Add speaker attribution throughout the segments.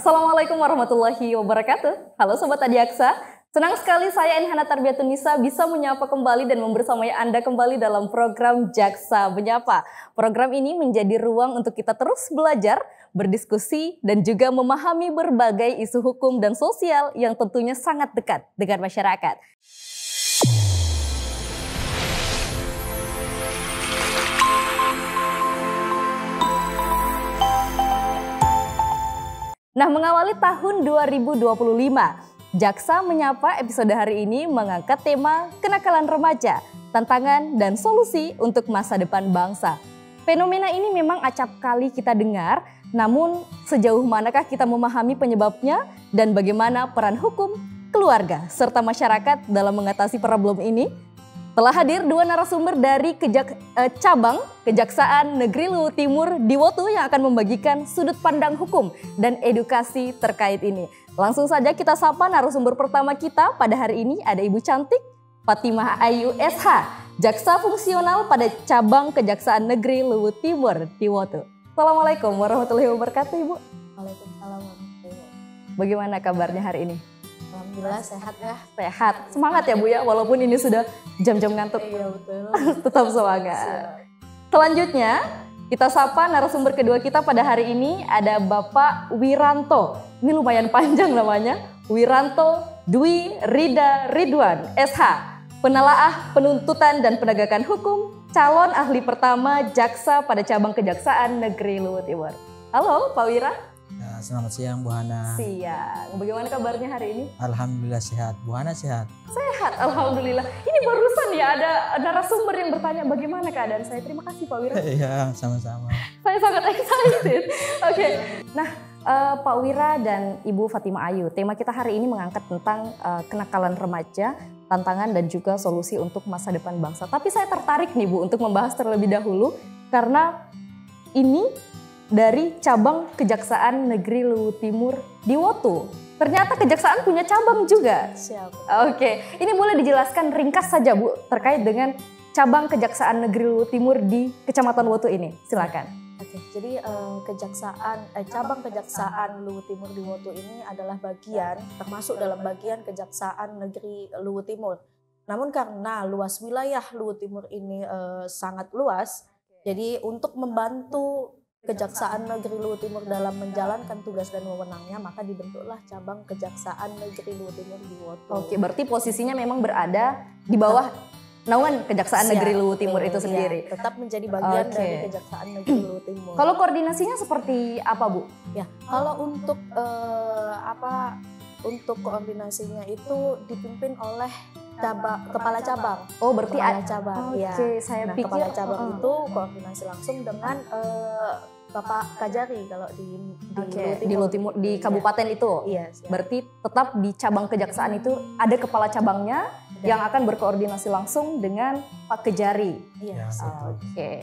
Speaker 1: Assalamualaikum warahmatullahi wabarakatuh. Halo Sobat Adiaksa, senang sekali saya Enhana Tarbiyatun Nisa bisa menyapa kembali dan membersamai Anda kembali dalam program Jaksa Menyapa. Program ini menjadi ruang untuk kita terus belajar, berdiskusi, dan juga memahami berbagai isu hukum dan sosial yang tentunya sangat dekat dengan masyarakat. Nah, mengawali tahun 2025, Jaksa Menyapa episode hari ini mengangkat tema kenakalan remaja, tantangan dan solusi untuk masa depan bangsa. Fenomena ini memang acap kali kita dengar, namun sejauh manakah kita memahami penyebabnya dan bagaimana peran hukum, keluarga, serta masyarakat dalam mengatasi problem ini? Telah hadir dua narasumber dari cabang Kejaksaan Negeri Luwu Timur di Wotu yang akan membagikan sudut pandang hukum dan edukasi terkait ini. Langsung saja kita sapa narasumber pertama kita pada hari ini, ada Ibu Cantik Fatimah Ayu SH, Jaksa Fungsional pada Cabang Kejaksaan Negeri Luwu Timur di Wotu. Assalamualaikum warahmatullahi wabarakatuh, Ibu.
Speaker 2: Waalaikumsalam warahmatullahi wabarakatuh.
Speaker 1: Bagaimana kabarnya hari ini?
Speaker 2: Alhamdulillah sehat ya.
Speaker 1: Sehat, semangat ya Bu ya, walaupun ini sudah jam-jam ngantuk.
Speaker 2: Iya betul.
Speaker 1: Tetap semangat. Selanjutnya kita sapa narasumber kedua kita pada hari ini, ada Bapak Wiranto. Ini lumayan panjang namanya, Wiranto Dwi Rida Ridwan SH, penelaah penuntutan dan penegakan hukum, calon ahli pertama jaksa pada cabang Kejaksaan Negeri Luwu Timur. Halo Pak Wira.
Speaker 3: Ya, selamat siang Bu Hana.
Speaker 1: Siang. Bagaimana kabarnya hari ini?
Speaker 3: Alhamdulillah sehat. Bu Hana sehat?
Speaker 1: Sehat, alhamdulillah. Ini barusan ya ada narasumber yang bertanya bagaimana keadaan saya. Terima kasih Pak Wira.
Speaker 3: Iya, sama-sama.
Speaker 1: Saya sangat excited. Oke. Nah, Pak Wira dan Ibu Fatimah Ayu, tema kita hari ini mengangkat tentang kenakalan remaja, tantangan dan juga solusi untuk masa depan bangsa. Tapi saya tertarik nih Bu untuk membahas terlebih dahulu karena ini dari cabang Kejaksaan Negeri Luwu Timur di Wotu. Ternyata kejaksaan punya cabang juga.
Speaker 2: Siap.
Speaker 1: Oke, ini boleh dijelaskan ringkas saja Bu terkait dengan cabang Kejaksaan Negeri Luwu Timur di Kecamatan Wotu ini. Silakan.
Speaker 2: Oke, jadi cabang Kejaksaan Luwu Timur di Wotu ini adalah bagian, termasuk dalam bagian Kejaksaan Negeri Luwu Timur. Namun karena luas wilayah Luwu Timur ini sangat luas, jadi untuk membantu Kejaksaan Negeri Luwu Timur dalam menjalankan tugas dan wewenangnya, maka dibentuklah cabang Kejaksaan Negeri Luwu Timur di Wotu.
Speaker 1: Oke, berarti posisinya memang berada di bawah naungan Kejaksaan Negeri Luwu Timur itu sendiri.
Speaker 2: Ya, tetap menjadi bagian dari Kejaksaan Negeri Luwu Timur.
Speaker 1: Kalau koordinasinya seperti apa Bu?
Speaker 2: Ya, kalau untuk untuk koordinasinya itu dipimpin oleh kepala cabang.
Speaker 1: Oh, berarti
Speaker 2: kepala cabang.
Speaker 1: Oke, saya pikir
Speaker 2: kepala cabang itu koordinasi langsung dengan Bapak Kajari kalau
Speaker 1: di Luwu Timur di kabupaten itu.
Speaker 2: Iya.
Speaker 1: Berarti tetap di cabang kejaksaan itu ada kepala cabangnya yang akan berkoordinasi langsung dengan Pak Kejari.
Speaker 2: Iya.
Speaker 1: Oke.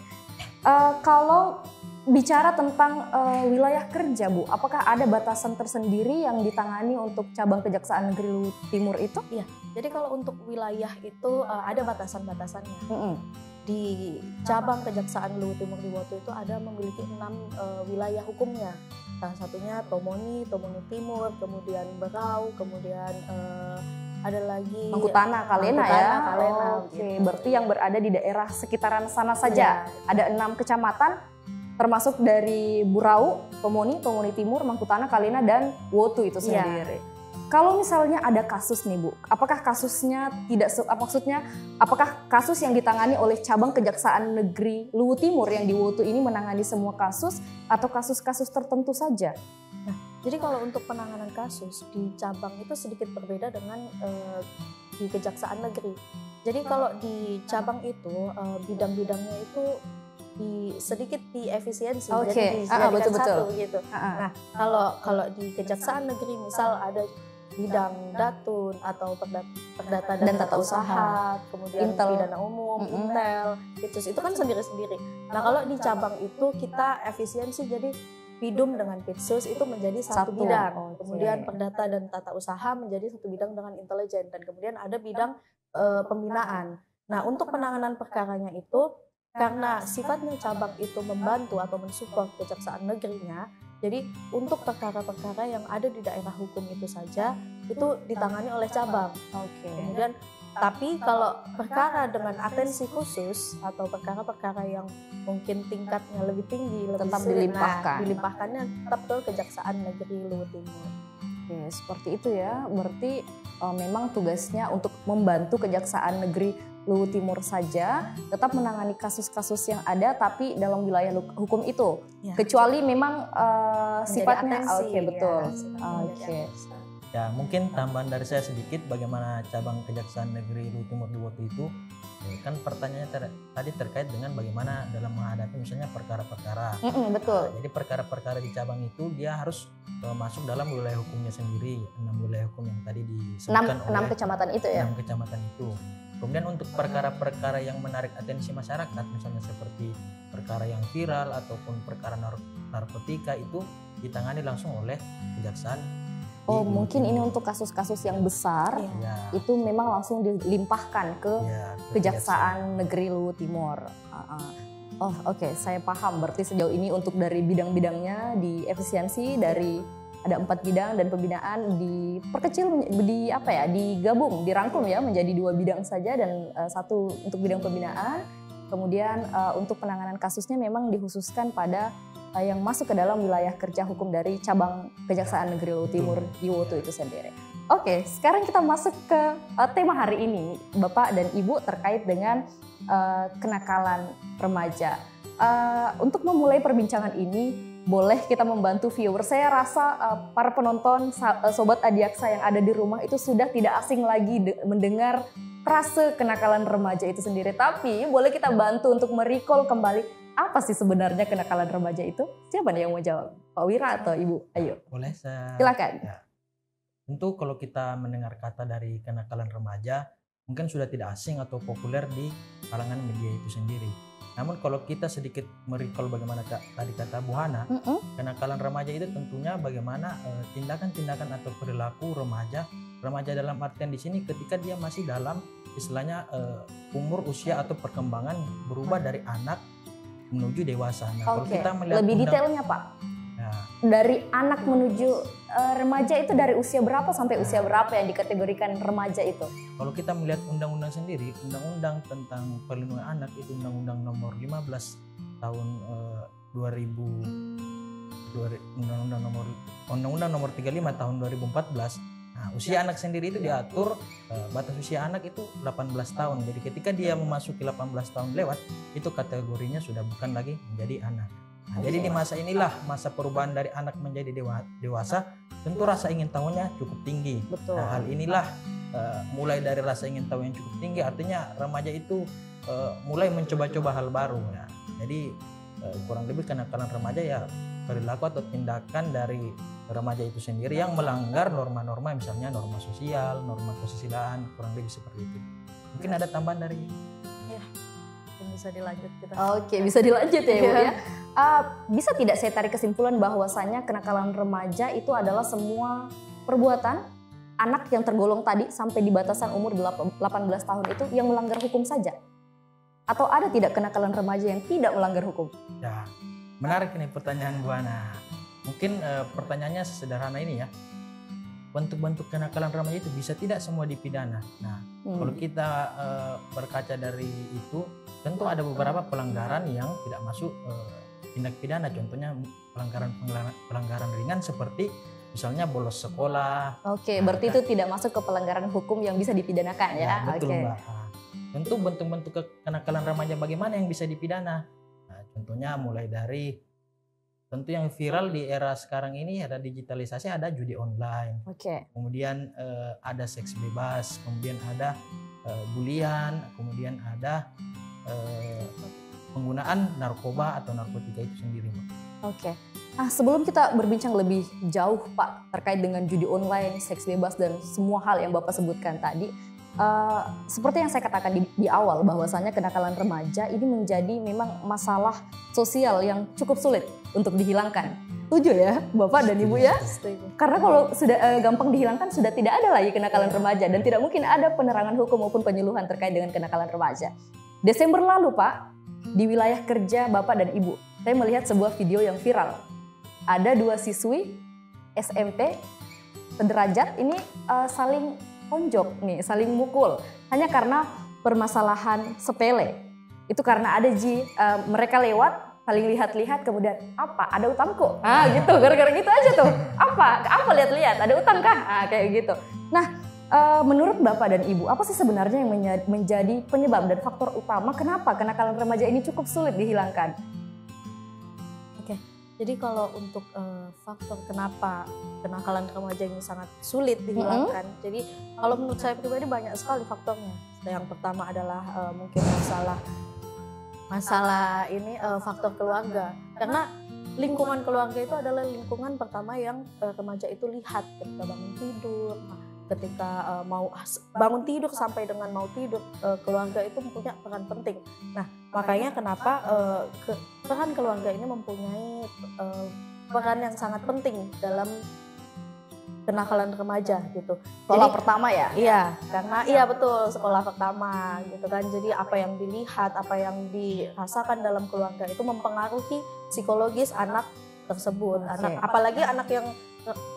Speaker 1: Kalau bicara tentang wilayah kerja Bu, apakah ada batasan tersendiri yang ditangani untuk cabang Kejaksaan Negeri Luwu Timur itu?
Speaker 2: Iya. Jadi kalau untuk wilayah itu ada batasan-batasannya. Di cabang Kejaksaan Luwu Timur di Wotu itu ada memiliki 6 wilayah hukumnya. Salah satunya Tomoni Timur, kemudian Berau, kemudian ada lagi
Speaker 1: Mangkutana, Kalena.
Speaker 2: Kalena.
Speaker 1: Oke,
Speaker 2: Gitu.
Speaker 1: berarti yang berada di daerah sekitaran sana saja.
Speaker 2: Ya.
Speaker 1: Ada 6 kecamatan termasuk dari Burau, Tomoni Timur, Mangkutana, Kalena dan Wotu itu sendiri. Ya. Kalau misalnya ada kasus nih Bu, apakah kasusnya apakah kasus yang ditangani oleh cabang Kejaksaan Negeri Luwu Timur yang di Wotu ini menangani semua kasus atau kasus-kasus tertentu saja?
Speaker 2: Nah, jadi kalau untuk penanganan kasus di cabang itu sedikit berbeda dengan di Kejaksaan Negeri. Jadi kalau di cabang itu bidang-bidangnya itu sedikit diefisiensi, jadi dijadikan
Speaker 1: betul.
Speaker 2: satu gitu. Nah, kalau di Kejaksaan Negeri misal ada bidang datun atau perdata dan tata usaha, kemudian pidana umum, intel, itu kan sendiri-sendiri. Nah kalau di cabang itu kita efisiensi, jadi Pidum dengan Pitsus itu menjadi satu bidang, kemudian perdata dan tata usaha menjadi satu bidang dengan intelijen, dan kemudian ada bidang pembinaan. Nah untuk penanganan perkaranya itu karena sifatnya cabang itu membantu atau mensupport kejaksaan negerinya, Jadi untuk perkara-perkara yang ada di daerah hukum itu saja itu ditangani oleh cabang. Kemudian tapi kalau perkara dengan atensi khusus atau perkara-perkara yang mungkin tingkatnya lebih tinggi, lebih
Speaker 1: tetap
Speaker 2: dilimpahkannya tetap ke Kejaksaan Negeri Luwu Timur.
Speaker 1: Oke, seperti itu ya. Berarti memang tugasnya untuk membantu Kejaksaan Negeri Luwu Timur saja, tetap menangani kasus-kasus yang ada tapi dalam wilayah hukum itu. Ya. Kecuali memang sifatnya betul.
Speaker 3: Ya, mungkin tambahan dari saya sedikit bagaimana cabang Kejaksaan Negeri Luwu Timur di waktu itu. Kan pertanyaannya tadi terkait dengan bagaimana dalam menghadapi misalnya perkara-perkara.
Speaker 1: Betul.
Speaker 3: Jadi perkara-perkara di cabang itu dia harus masuk dalam wilayah hukumnya sendiri, 6 wilayah hukum yang tadi disebutkan oleh
Speaker 1: 6 kecamatan itu ya.
Speaker 3: 6 kecamatan itu. Kemudian untuk perkara-perkara yang menarik atensi masyarakat, misalnya seperti perkara yang viral ataupun perkara narkotika itu ditangani langsung oleh Kejaksaan.
Speaker 1: Oh, mungkin ini untuk kasus-kasus yang besar, itu memang langsung dilimpahkan ke Kejaksaan Negeri Luwu Timur. Oh, oke, saya paham. Berarti sejauh ini untuk dari bidang-bidangnya di efisiensi dari ada 4 bidang dan pembinaan diperkecil digabung, dirangkum ya menjadi 2 bidang saja dan 1 untuk bidang pembinaan. Kemudian untuk penanganan kasusnya memang dikhususkan pada yang masuk ke dalam wilayah kerja hukum dari cabang Kejaksaan Negeri Luwu Timur Yiwoto itu sendiri. Oke, sekarang kita masuk ke tema hari ini, Bapak dan Ibu, terkait dengan kenakalan remaja. Untuk memulai perbincangan ini, boleh kita membantu viewer. Saya rasa para penonton, Sobat Adiaksa yang ada di rumah itu sudah tidak asing lagi mendengar frase kenakalan remaja itu sendiri. Tapi boleh kita bantu untuk merecall kembali apa sih sebenarnya kenakalan remaja itu? Siapa nih yang mau jawab? Pak Wira atau Ibu? Ayo.
Speaker 3: Boleh saya.
Speaker 1: Silakan.
Speaker 3: Ya. Tentu kalau kita mendengar kata dari kenakalan remaja, mungkin sudah tidak asing atau populer di kalangan media itu sendiri. Namun kalau kita sedikit merecall bagaimana tadi kata Bu Hana, kenakalan remaja itu tentunya bagaimana tindakan-tindakan atau perilaku remaja dalam artian di sini ketika dia masih dalam istilahnya umur usia atau perkembangan berubah dari anak menuju dewasa. Nah, kalau kita melihat
Speaker 1: lebih detailnya Pak, dari anak menuju remaja itu dari usia berapa sampai usia berapa yang dikategorikan remaja itu?
Speaker 3: Kalau kita melihat undang-undang sendiri, undang-undang tentang perlindungan anak itu undang-undang nomor 15 tahun 2000, undang-undang nomor 35 tahun 2014. Nah, usia anak sendiri itu diatur batas usia anak itu 18 tahun. Jadi ketika dia memasuki 18 tahun lewat, itu kategorinya sudah bukan lagi menjadi anak. Nah, jadi di masa inilah masa perubahan dari anak menjadi dewasa, tentu rasa ingin tahunya cukup tinggi.
Speaker 1: Betul.
Speaker 3: Nah, hal inilah mulai dari rasa ingin tahu yang cukup tinggi, artinya remaja itu mulai mencoba-coba hal baru. Nah, jadi kurang lebih kenakalan remaja ya perilaku atau tindakan dari remaja itu sendiri yang melanggar norma-norma, misalnya norma sosial, norma kesusilaan, kurang lebih seperti itu. Mungkin ada tambahan dari
Speaker 2: bisa dilanjut kita.
Speaker 1: Oke, bisa dilanjut ya Ibu ya. Bisa tidak saya tarik kesimpulan bahwasannya kenakalan remaja itu adalah semua perbuatan anak yang tergolong tadi sampai di batasan umur 18 tahun itu yang melanggar hukum saja? Atau ada tidak kenakalan remaja yang tidak melanggar hukum?
Speaker 3: Ya, menarik nih pertanyaan Bu Hana. Mungkin pertanyaannya sesederhana ini ya. Bentuk-bentuk kenakalan remaja itu bisa tidak semua dipidana. Nah, kalau kita berkaca dari itu, tentu ada beberapa pelanggaran yang tidak masuk tindak pidana. Contohnya pelanggaran ringan seperti misalnya bolos sekolah.
Speaker 1: Oke, berarti itu tidak masuk ke pelanggaran hukum yang bisa dipidanakan ya?
Speaker 3: Betul Mbak. Tentu bentuk-bentuk kenakalan remaja bagaimana yang bisa dipidana. Nah, contohnya mulai dari tentu yang viral di era sekarang ini ada digitalisasi, ada judi online. Kemudian ada seks bebas, kemudian ada bulian, kemudian ada penggunaan narkoba atau narkotika itu sendiri, Mbak.
Speaker 1: Sebelum kita berbincang lebih jauh Pak terkait dengan judi online, seks bebas dan semua hal yang Bapak sebutkan tadi, seperti yang saya katakan di awal bahwasanya kenakalan remaja ini menjadi memang masalah sosial yang cukup sulit untuk dihilangkan. Setuju ya Bapak dan Ibu ya? Karena kalau sudah gampang dihilangkan sudah tidak ada lagi kenakalan remaja dan tidak mungkin ada penerangan hukum maupun penyuluhan terkait dengan kenakalan remaja. Desember lalu Pak, di wilayah kerja Bapak dan Ibu, saya melihat sebuah video yang viral. ada 2 siswi SMP sederajat ini saling tonjok nih, saling mukul hanya karena permasalahan sepele. Itu karena ada mereka lewat saling lihat-lihat kemudian apa? Ada utangku. Gitu, gara-gara gitu aja tuh. Apa lihat-lihat? Ada utang kah? Kayak gitu. Nah, menurut Bapak dan Ibu, apa sih sebenarnya yang menjadi penyebab dan faktor utama kenapa kenakalan remaja ini cukup sulit dihilangkan?
Speaker 2: Jadi kalau untuk faktor kenapa kenakalan remaja ini sangat sulit dihilangkan, jadi kalau menurut saya pribadi banyak sekali faktornya. Yang pertama adalah mungkin masalah ini faktor keluarga, karena lingkungan keluarga itu adalah lingkungan pertama yang remaja itu lihat ketika bangun tidur. Ketika mau bangun tidur sampai dengan mau tidur, keluarga itu mempunyai peran penting. Nah, makanya kenapa peran keluarga ini mempunyai peran yang sangat penting dalam kenakalan remaja gitu.
Speaker 1: Sekolah pertama ya?
Speaker 2: Iya, karena iya betul, sekolah pertama gitu kan. Jadi apa yang dilihat, apa yang dirasakan dalam keluarga itu mempengaruhi psikologis anak tersebut. Apalagi anak yang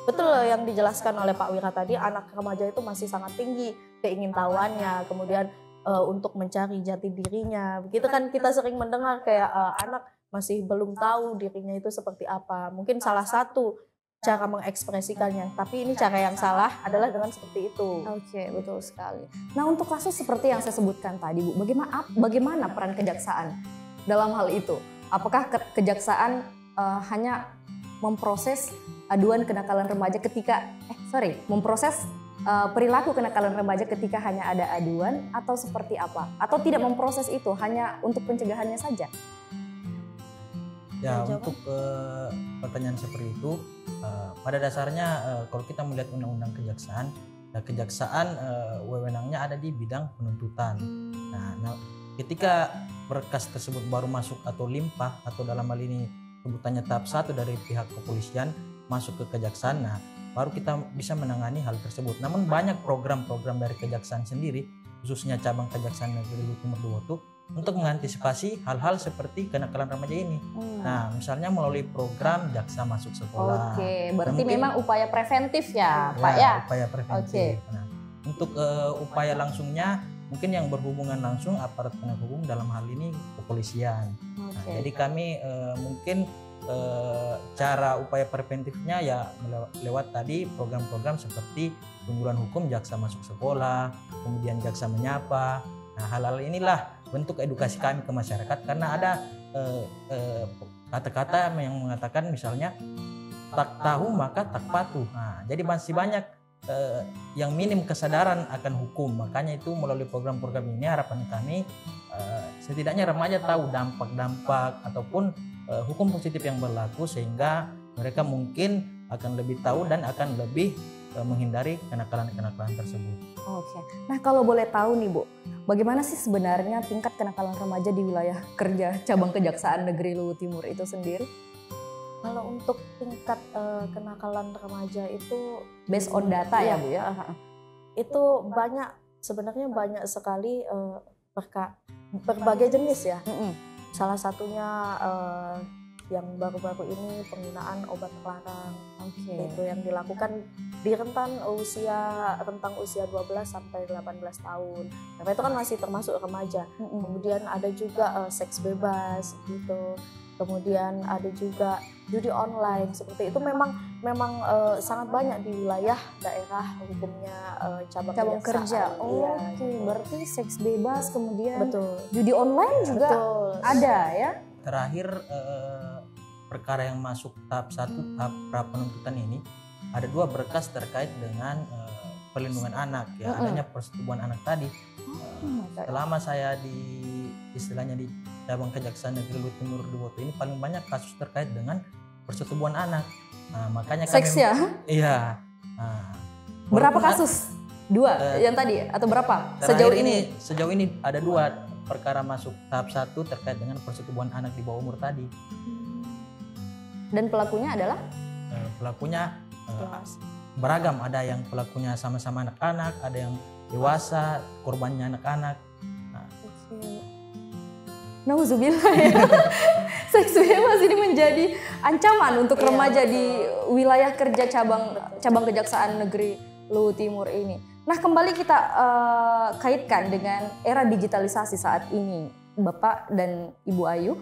Speaker 2: betul yang dijelaskan oleh Pak Wira tadi, anak remaja itu masih sangat tinggi keingintahuannya, kemudian untuk mencari jati dirinya. Begitu kan kita sering mendengar kayak anak masih belum tahu dirinya itu seperti apa. Mungkin salah satu cara mengekspresikannya, tapi ini cara yang salah adalah dengan seperti itu.
Speaker 1: Oke, betul sekali. Nah, untuk kasus seperti yang saya sebutkan tadi, Bu, bagaimana peran kejaksaan dalam hal itu? Apakah kejaksaan hanya memproses aduan kenakalan remaja memproses perilaku kenakalan remaja ketika hanya ada aduan, atau seperti apa? Atau tidak memproses itu hanya untuk pencegahannya saja?
Speaker 3: Ya, untuk pertanyaan seperti itu, pada dasarnya kalau kita melihat undang-undang kejaksaan wewenangnya ada di bidang penuntutan. Nah, ketika berkas tersebut baru masuk atau limpah, atau dalam hal ini sebutannya tahap 1 dari pihak kepolisian masuk ke kejaksaan, nah baru kita bisa menangani hal tersebut. Namun banyak program-program dari kejaksaan sendiri, khususnya cabang Kejaksaan Negeri Luwu Timur Duwoto, untuk mengantisipasi hal-hal seperti kenakalan remaja ini. Nah, misalnya melalui program Jaksa Masuk Sekolah.
Speaker 1: Oke, berarti memang upaya preventif ya, Pak ya?
Speaker 3: Upaya preventif. Nah, untuk upaya langsungnya mungkin yang berhubungan langsung aparat penegak hukum, dalam hal ini kepolisian. Nah, jadi kami mungkin cara upaya preventifnya ya lewat tadi program-program seperti Kunjuran Hukum Jaksa Masuk Sekolah, kemudian Jaksa Menyapa. Nah, hal-hal inilah bentuk edukasi kami ke masyarakat, karena ada kata-kata yang mengatakan misalnya tak tahu maka tak patuh. Nah, jadi masih banyak yang minim kesadaran akan hukum. Makanya itu melalui program-program ini harapan kami setidaknya remaja tahu dampak-dampak ataupun hukum positif yang berlaku, sehingga mereka mungkin akan lebih tahu dan akan lebih menghindari kenakalan-kenakalan tersebut.
Speaker 1: Oke. Nah, kalau boleh tahu nih, Bu, bagaimana sih sebenarnya tingkat kenakalan remaja di wilayah kerja cabang Kejaksaan Negeri Luwu Timur itu sendiri?
Speaker 2: Kalau untuk tingkat kenakalan remaja itu
Speaker 1: based on data ya, Bu ya?
Speaker 2: Itu sebenarnya banyak sekali berbagai jenis ya. Salah satunya yang baru-baru ini penggunaan obat terlarang, itu yang dilakukan di rentang usia 12 sampai 18 tahun. Karena itu kan masih termasuk remaja. Kemudian ada juga seks bebas gitu. Kemudian ada juga judi online, seperti itu memang sangat banyak di wilayah daerah hukumnya cabang
Speaker 1: kerja.
Speaker 2: Gitu.
Speaker 1: Berarti seks bebas, kemudian
Speaker 2: betul.
Speaker 1: Judi online juga ada ya.
Speaker 3: Terakhir perkara yang masuk tahap 1 tahap pra penuntutan ini ada 2 berkas terkait dengan perlindungan anak ya, adanya persetubuhan anak tadi. Selama saya di cabang Kejaksaan Negeri Luwu Timur Duwoto ini paling banyak kasus terkait dengan persetubuhan anak. Nah, makanya
Speaker 1: seks ya?
Speaker 3: Iya. Nah,
Speaker 1: berapa kasus? 2 yang tadi atau berapa?
Speaker 3: Sejauh ini ada 2 perkara masuk tahap 1 terkait dengan persetubuhan anak di bawah umur tadi.
Speaker 1: Dan pelakunya adalah?
Speaker 3: Pelakunya beragam, ada yang pelakunya sama-sama anak-anak, ada yang dewasa, korbannya anak-anak.
Speaker 1: Nauzubillah ya. Seks bebas ini menjadi ancaman untuk remaja di wilayah kerja cabang Kejaksaan Negeri Luwu Timur ini. Nah, kembali kita kaitkan dengan era digitalisasi saat ini, Bapak dan Ibu Ayu.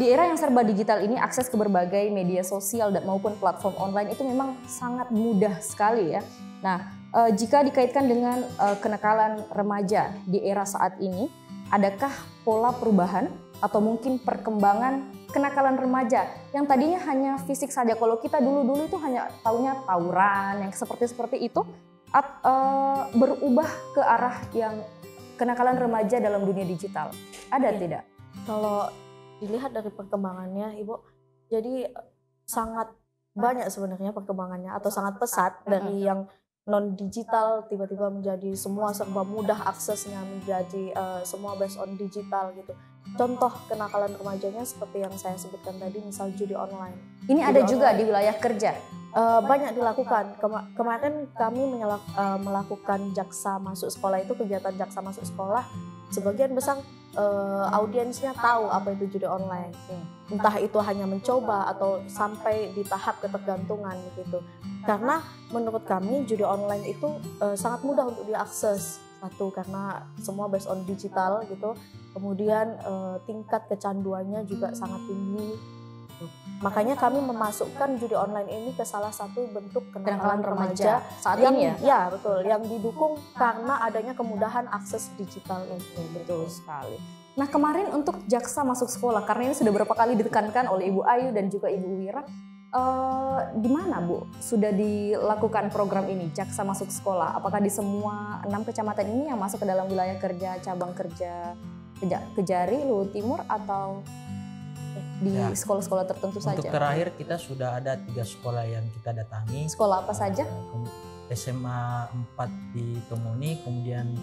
Speaker 1: Di era yang serba digital ini, akses ke berbagai media sosial dan maupun platform online itu memang sangat mudah sekali ya. Nah, jika dikaitkan dengan kenakalan remaja di era saat ini, adakah pola perubahan atau mungkin perkembangan kenakalan remaja yang tadinya hanya fisik saja? Kalau kita dulu-dulu itu hanya taunya tawuran yang seperti itu, berubah ke arah yang kenakalan remaja dalam dunia digital. Ada tidak?
Speaker 2: Kalau dilihat dari perkembangannya, Ibu, jadi sangat banyak sebenarnya perkembangannya atau sangat pesat dari yang non digital tiba-tiba menjadi semua serba mudah aksesnya, menjadi semua based on digital gitu. Contoh kenakalan remajanya seperti yang saya sebutkan tadi, misal judi online.
Speaker 1: Ini ada juga di wilayah kerja.
Speaker 2: Banyak dilakukan. Kemarin kami melakukan jaksa masuk sekolah, itu kegiatan jaksa masuk sekolah. Sebagian besar audiensnya tahu apa itu judi online. Entah itu hanya mencoba atau sampai di tahap ketergantungan begitu. Karena menurut kami judi online itu sangat mudah untuk diakses. Satu, karena semua based on digital gitu. Kemudian tingkat kecanduannya juga sangat tinggi. Makanya kami memasukkan judi online ini ke salah satu bentuk kenakalan remaja
Speaker 1: saat
Speaker 2: yang,
Speaker 1: ini ya?
Speaker 2: Ya betul, yang didukung karena adanya kemudahan akses digital itu.
Speaker 1: Betul sekali. Nah, kemarin untuk jaksa masuk sekolah, karena ini sudah berapa kali ditekankan oleh Ibu Ayu dan juga Ibu Wira, di mana Bu sudah dilakukan program ini, jaksa masuk sekolah? Apakah di semua 6 kecamatan ini yang masuk ke dalam wilayah kerja cabang kerja Kejari, Luwu Timur, atau di sekolah-sekolah tertentu saja?
Speaker 3: Untuk terakhir kita sudah ada 3 sekolah yang kita datangi.
Speaker 1: Sekolah apa saja?
Speaker 3: SMA 4 di Tomoni, kemudian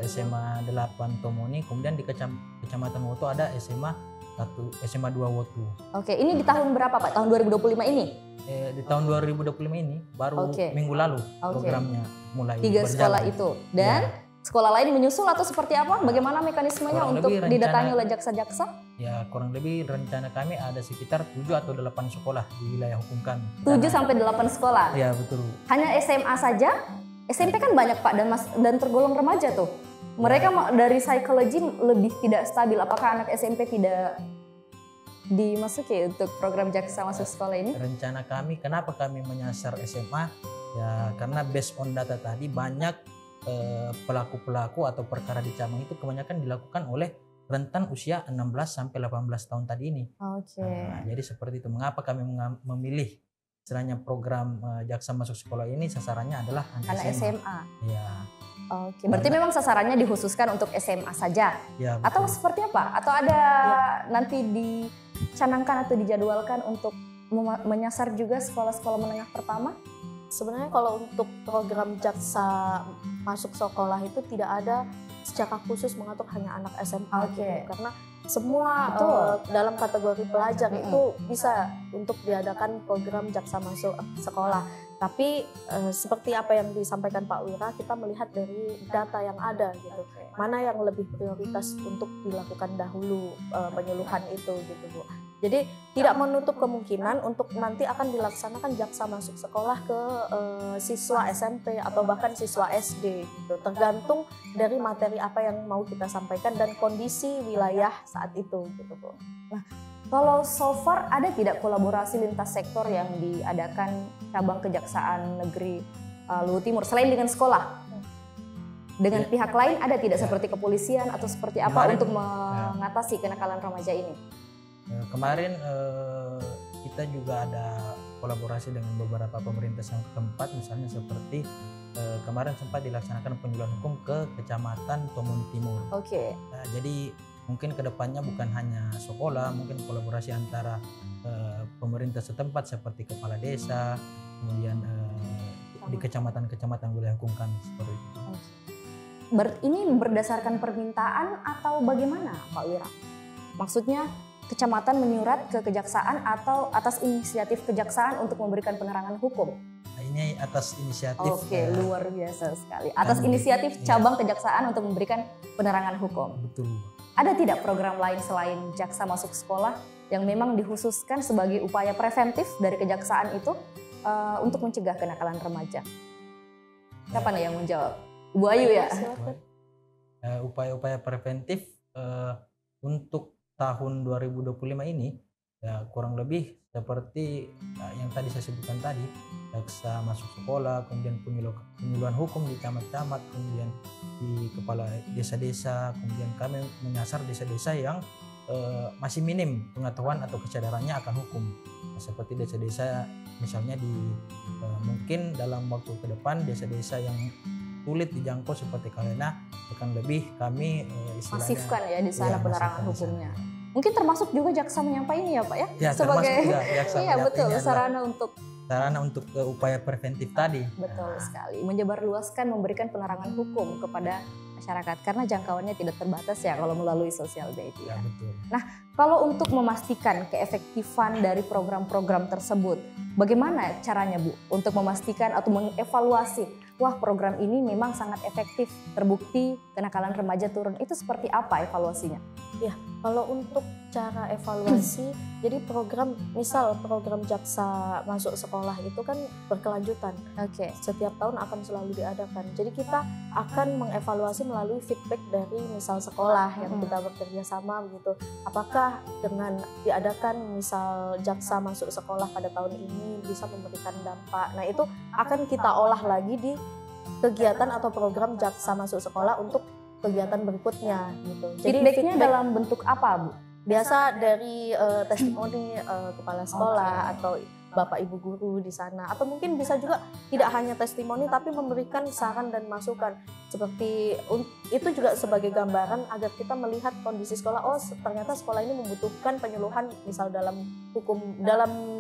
Speaker 3: SMA 8 Tomoni, kemudian di Kecamatan Woto ada SMA 2 Woto.
Speaker 1: Oke, ini di tahun berapa Pak? Tahun 2025 ini?
Speaker 3: Di tahun 2025 ini baru minggu lalu programnya mulai
Speaker 1: 3
Speaker 3: berjalan.
Speaker 1: Sekolah itu. Dan sekolah lain menyusul atau seperti apa? Bagaimana mekanismenya untuk didatangi oleh jaksa-jaksa?
Speaker 3: Ya, kurang lebih rencana kami ada sekitar 7 atau 8 sekolah di wilayah hukum kami.
Speaker 1: 7 sampai 8 sekolah?
Speaker 3: Ya, betul.
Speaker 1: Hanya SMA saja? SMP kan banyak Pak dan tergolong remaja tuh. Mereka dari psikologi lebih tidak stabil. Apakah anak SMP tidak dimasuki untuk program jaksa masuk sekolah ini?
Speaker 3: Rencana kami, kenapa kami menyasar SMA? Ya, karena based on data tadi banyak pelaku-pelaku atau perkara di cabang itu kebanyakan dilakukan oleh rentan usia 16 sampai 18 tahun tadi ini. Nah, jadi seperti itu. Mengapa kami memilih istilahnya program jaksa masuk sekolah ini, sasarannya adalah anak SMA. Ya.
Speaker 1: Berarti memang sasarannya dikhususkan untuk SMA saja?
Speaker 3: Ya,
Speaker 1: atau seperti apa? Atau ada nanti dicanangkan atau dijadwalkan untuk menyasar juga sekolah-sekolah menengah pertama?
Speaker 2: Sebenarnya kalau untuk program jaksa masuk sekolah itu tidak ada secara khusus mengatur hanya anak SMA gitu. Karena semua dalam kategori pelajar itu bisa untuk diadakan program jaksa masuk sekolah. Tapi seperti apa yang disampaikan Pak Wira, kita melihat dari data yang ada gitu. Mana yang lebih prioritas untuk dilakukan dahulu penyuluhan itu gitu Bu. Jadi tidak menutup kemungkinan untuk nanti akan dilaksanakan jaksa masuk sekolah ke siswa SMP atau bahkan siswa SD gitu. Tergantung dari materi apa yang mau kita sampaikan dan kondisi wilayah saat itu gitu Bu.
Speaker 1: Nah, kalau so far ada tidak kolaborasi lintas sektor yang diadakan cabang Kejaksaan Negeri Luwu Timur selain dengan sekolah? Dengan pihak lain ada tidak seperti kepolisian atau seperti apa untuk mengatasi kenakalan remaja ini?
Speaker 3: Kemarin kita juga ada kolaborasi dengan beberapa pemerintah setempat, misalnya seperti kemarin sempat dilaksanakan penyuluhan hukum ke Kecamatan Tomoni Timur. Nah, jadi mungkin kedepannya bukan hanya sekolah, mungkin kolaborasi antara pemerintah setempat seperti kepala desa, kemudian di kecamatan-kecamatan wilayah hukum kami seperti itu.
Speaker 1: Ini berdasarkan permintaan atau bagaimana Pak Wira? Maksudnya kecamatan menyurat ke kejaksaan atau atas inisiatif kejaksaan untuk memberikan penerangan hukum?
Speaker 3: Nah, ini atas inisiatif.
Speaker 1: Luar biasa sekali. Atas inisiatif cabang kejaksaan untuk memberikan penerangan hukum.
Speaker 3: Betul.
Speaker 1: ada tidak program lain selain jaksa masuk sekolah yang memang dikhususkan sebagai upaya preventif dari kejaksaan itu untuk mencegah kenakalan remaja? Siapa nih yang menjawab? Ibu Ayu ya?
Speaker 3: Upaya-upaya preventif untuk tahun 2025 ini ya kurang lebih seperti yang tadi saya sebutkan tadi, jaksa masuk sekolah, kemudian penyuluhan hukum di camat-camat, kemudian di kepala desa-desa, kemudian kami menyasar desa-desa yang masih minim pengetahuan atau kesadarannya akan hukum. Nah, seperti desa-desa misalnya mungkin dalam waktu ke depan desa-desa yang sulit dijangkau seperti Kalena akan lebih kami
Speaker 1: masifkan ya di sana penerangan hukumnya. Mungkin termasuk juga jaksa menyapa ini ya Pak ya?
Speaker 3: Ya sebagai jaksa
Speaker 1: iya betul, sarana untuk
Speaker 3: upaya preventif tadi.
Speaker 1: Betul sekali, menyebarluaskan, memberikan penerangan hukum kepada masyarakat karena jangkauannya tidak terbatas ya kalau melalui sosial media.
Speaker 3: Ya, betul.
Speaker 1: Nah, kalau untuk memastikan keefektifan dari program-program tersebut, bagaimana caranya Bu untuk memastikan atau mengevaluasi, wah program ini memang sangat efektif, terbukti kenakalan remaja turun, itu seperti apa evaluasinya?
Speaker 2: Ya, kalau untuk cara evaluasi, jadi misal program jaksa masuk sekolah itu kan berkelanjutan.
Speaker 1: Oke.
Speaker 2: Setiap tahun akan selalu diadakan. Jadi kita akan mengevaluasi melalui feedback dari misal sekolah yang kita bekerja sama begitu. Apakah dengan diadakan misal jaksa masuk sekolah pada tahun ini bisa memberikan dampak. Nah, itu akan kita olah lagi di kegiatan atau program jaksa masuk sekolah untuk kegiatan berikutnya gitu. Jadi
Speaker 1: feedbacknya dalam bentuk apa Bu?
Speaker 2: Biasa dari testimoni kepala sekolah atau bapak ibu guru di sana, atau mungkin bisa juga tidak hanya testimoni tapi memberikan saran dan masukan, seperti itu juga sebagai gambaran agar kita melihat kondisi sekolah. Oh ternyata sekolah ini membutuhkan penyuluhan misal dalam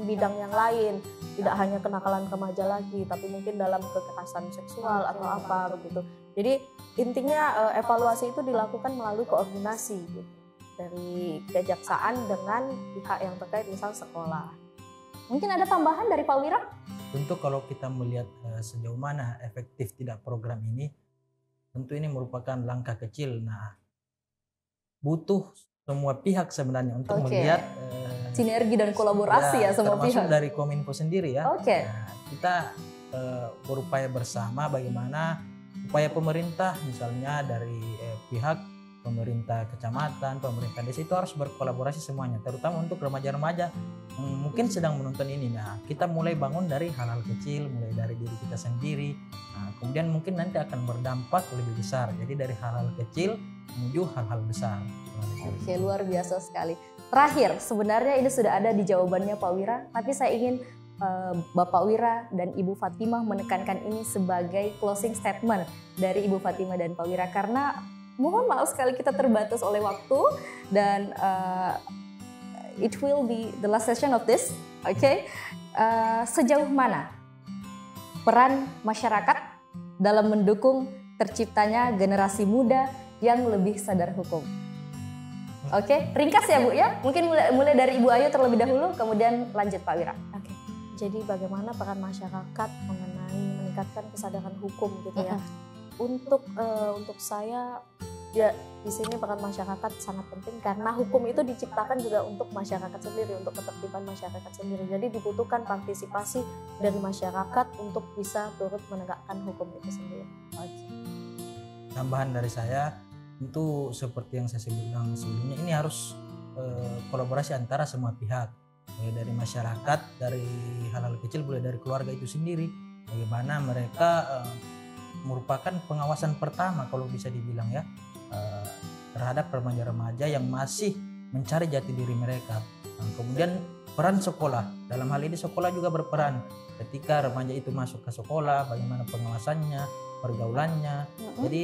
Speaker 2: bidang yang lain, tidak hanya kenakalan remaja lagi tapi mungkin dalam kekerasan seksual atau apa begitu. Jadi intinya evaluasi itu dilakukan melalui koordinasi gitu, dari kejaksaan dengan pihak yang terkait misal sekolah.
Speaker 1: Mungkin ada tambahan dari Pak Wira?
Speaker 3: Tentu kalau kita melihat sejauh mana efektif tidak program ini, tentu ini merupakan langkah kecil. Nah, butuh semua pihak sebenarnya untuk melihat
Speaker 1: sinergi dan kolaborasi ya semua pihak.
Speaker 3: Termasuk dari Kominfo sendiri ya.
Speaker 1: Oke.
Speaker 3: Nah, kita berupaya bersama bagaimana upaya pemerintah misalnya dari pihak pemerintah kecamatan, pemerintah desa itu harus berkolaborasi semuanya, terutama untuk remaja-remaja mungkin sedang menonton ini. Nah, kita mulai bangun dari hal-hal kecil, mulai dari diri kita sendiri. Nah, kemudian mungkin nanti akan berdampak lebih besar. Jadi dari hal-hal kecil menuju hal-hal besar.
Speaker 1: Oke, luar biasa sekali. Terakhir, sebenarnya ini sudah ada di jawabannya Pak Wira, tapi saya ingin Bapak Wira dan Ibu Fatimah menekankan ini sebagai closing statement dari Ibu Fatimah dan Pak Wira, karena mohon maaf sekali kita terbatas oleh waktu dan it will be the last session of this. Oke. Sejauh mana peran masyarakat dalam mendukung terciptanya generasi muda yang lebih sadar hukum? Oke, ringkas ya Bu ya. Mungkin mulai dari Ibu Ayu terlebih dahulu, kemudian lanjut Pak Wira.
Speaker 2: Oke. Jadi bagaimana peran masyarakat mengenai meningkatkan kesadaran hukum gitu ya. Untuk saya ya di sini peran masyarakat sangat penting karena hukum itu diciptakan juga untuk masyarakat sendiri, untuk ketertiban masyarakat sendiri. Jadi dibutuhkan partisipasi dari masyarakat untuk bisa turut menegakkan hukum itu sendiri.
Speaker 3: Tambahan dari saya, tentu seperti yang saya sebutkan sebelumnya, ini harus kolaborasi antara semua pihak, mulai dari masyarakat, dari hal-hal kecil, mulai dari keluarga itu sendiri. Bagaimana mereka merupakan pengawasan pertama kalau bisa dibilang ya, terhadap remaja-remaja yang masih mencari jati diri mereka. Nah, kemudian peran sekolah, dalam hal ini sekolah juga berperan ketika remaja itu masuk ke sekolah, bagaimana pengawasannya, pergaulannya. Jadi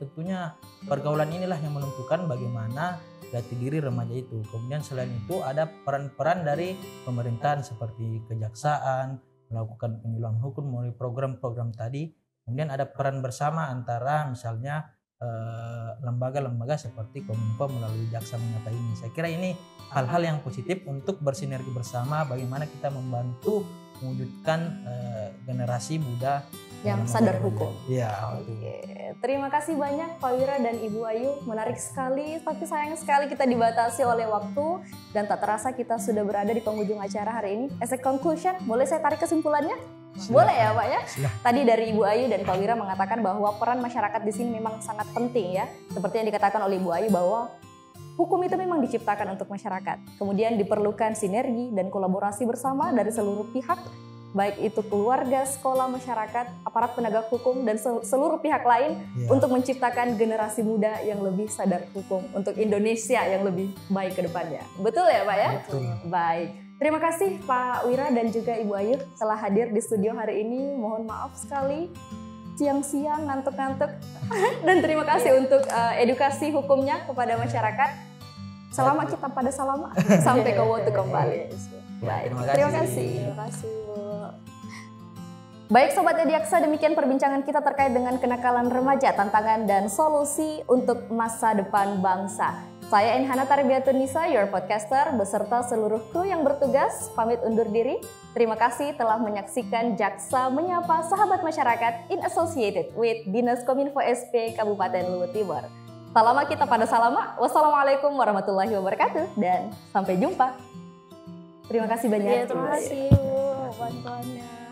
Speaker 3: tentunya pergaulan inilah yang menentukan bagaimana jati diri remaja itu. Kemudian selain itu ada peran-peran dari pemerintahan seperti kejaksaan, melakukan penyuluhan hukum melalui program-program tadi. Kemudian ada peran bersama antara misalnya lembaga-lembaga seperti Kominfo melalui jaksa menyapa ini. Saya kira ini hal-hal yang positif untuk bersinergi bersama bagaimana kita membantu mewujudkan generasi muda
Speaker 1: yang sadar hukum.
Speaker 3: Iya.
Speaker 1: Oke. Terima kasih banyak Pak Wira dan Ibu Ayu, menarik sekali. Tapi sayang sekali kita dibatasi oleh waktu dan tak terasa kita sudah berada di penghujung acara hari ini. As a conclusion, boleh saya tarik kesimpulannya? Boleh ya Pak ya? Tadi dari Ibu Ayu dan Pak Wira mengatakan bahwa peran masyarakat di sini memang sangat penting ya. Seperti yang dikatakan oleh Ibu Ayu bahwa hukum itu memang diciptakan untuk masyarakat. Kemudian diperlukan sinergi dan kolaborasi bersama dari seluruh pihak, baik itu keluarga, sekolah, masyarakat, aparat penegak hukum, dan seluruh pihak lain untuk menciptakan generasi muda yang lebih sadar hukum untuk Indonesia yang lebih baik ke depannya. Betul ya Pak ya?
Speaker 3: Betul.
Speaker 1: Baik. Terima kasih Pak Wira dan juga Ibu Ayu telah hadir di studio hari ini. Mohon maaf sekali siang-siang ngantuk-ngantuk. Dan terima kasih untuk edukasi hukumnya kepada masyarakat. Selama kita pada salama sampai ke waktu kembali. Baik. Terima kasih.
Speaker 2: Terima kasih Bu.
Speaker 1: Baik Sobat Ediaksa, demikian perbincangan kita terkait dengan kenakalan remaja, tantangan dan solusi untuk masa depan bangsa. Saya Inhana Tarbiatunisa, your podcaster, beserta seluruh kru yang bertugas, pamit undur diri. Terima kasih telah menyaksikan Jaksa Menyapa Sahabat Masyarakat in associated with Dinas Kominfo SP Kabupaten Luwu Timur. Salama kita pada salama. Wassalamualaikum warahmatullahi wabarakatuh dan sampai jumpa. Terima kasih banyak.
Speaker 2: Terima kasih Bu bantuannya.